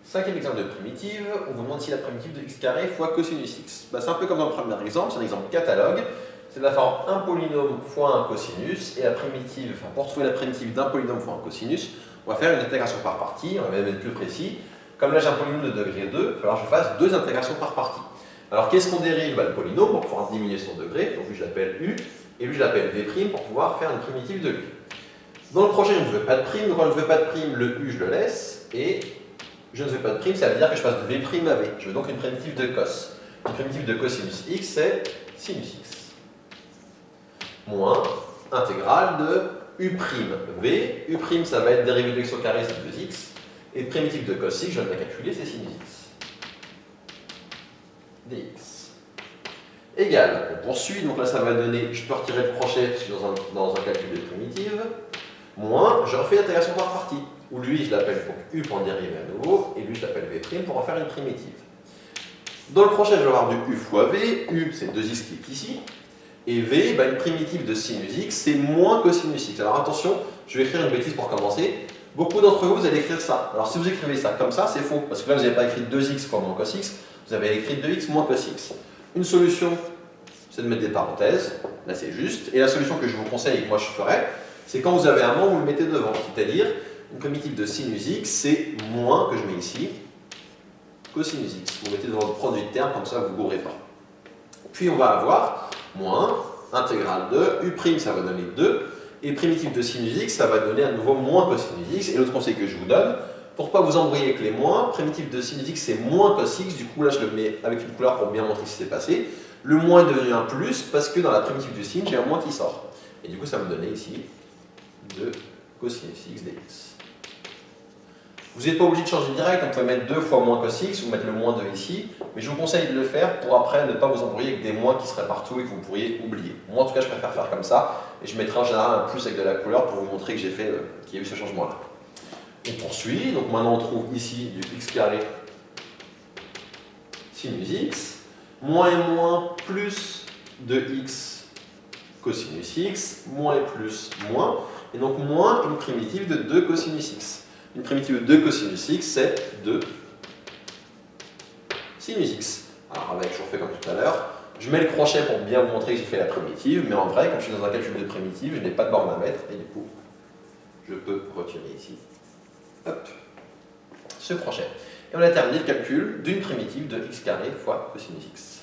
Cinquième exemple de primitive, on vous demande si la primitive de x carré fois cosinus x. C'est un peu comme dans le premier exemple, c'est un exemple catalogue. C'est de la forme un polynôme fois un cosinus, et la primitive, pour trouver la primitive d'un polynôme fois un cosinus, on va faire une intégration par partie, on va même être plus précis. Comme là j'ai un polynôme de degré 2, il va falloir que je fasse deux intégrations par partie. Alors qu'est-ce qu'on dérive? Le polynôme pour pouvoir diminuer son degré, donc lui je l'appelle u, et lui je l'appelle v' pour pouvoir faire une primitive de lui. Dans le projet, je ne veux pas de prime, donc quand je ne veux pas de prime, le u je le laisse, et je ne veux pas de prime, ça veut dire que je passe de v' à v. Je veux donc une primitive de cos. Une primitive de cosinus x, c'est sinus x. Moins intégrale de u', v. U', ça va être dérivé de x au carré, c'est 2x. Et primitive de cos x, je viens de la calculer, c'est sinus x. dx. Égal, on poursuit, donc là ça va donner, je peux retirer le crochet dans un calcul de primitive, moins, je refais l'intégration par partie, où lui je l'appelle donc u pour en dériver à nouveau, et lui je l'appelle v' pour en faire une primitive. Dans le crochet je vais avoir du u fois v, u c'est 2x qui est ici, et v, une primitive de sinus x, c'est moins cosinus x. Alors attention, je vais écrire une bêtise pour commencer. Beaucoup d'entre vous, vous allez écrire ça. Alors si vous écrivez ça comme ça, c'est faux, parce que là vous n'avez pas écrit 2x fois moins cos x, vous avez écrit 2x moins cos x. Une solution, c'est de mettre des parenthèses, là c'est juste, et la solution que je vous conseille et que moi je ferai, c'est quand vous avez un moins, vous le mettez devant, c'est-à-dire une primitive de sinus x, c'est moins, que je mets ici, cosinus x. Vous mettez devant le produit de terme, comme ça vous ne gourrez pas. Puis on va avoir moins, intégrale de, u', ça va donner 2, et primitive de sinus x, ça va donner à nouveau moins cosinus x. Et l'autre conseil que je vous donne, pour ne pas vous embrouiller avec les moins, primitive de sinus x, c'est moins cos x, du coup là je le mets avec une couleur pour bien montrer ce qui s'est passé. Le moins est devenu un plus, parce que dans la primitive du sin, j'ai un moins qui sort. Et du coup ça va me donner ici 2 cosinus x dx. Vous n'êtes pas obligé de changer direct, on peut mettre 2 fois moins cos x, ou mettre le moins 2 ici, mais je vous conseille de le faire pour après ne pas vous embrouiller avec des moins qui seraient partout et que vous pourriez oublier. Moi en tout cas je préfère faire comme ça, et je mettrai en général un plus avec de la couleur pour vous montrer que qu'il y a eu ce changement-là. On poursuit, donc maintenant on trouve ici du x carré sinus x, moins et moins plus de x cosinus x, moins et plus moins, et donc moins une primitive de 2 cosinus x. Une primitive de 2 cosinus x, c'est 2 sinus x. Alors avec, je refais comme tout à l'heure, je mets le crochet pour bien vous montrer que j'ai fait la primitive, mais en vrai, quand je suis dans un calcul de primitive, je n'ai pas de borne à mettre, et du coup, je peux retirer ici, hop, ce crochet. Et on a terminé le calcul d'une primitive de x carré fois cosinus x.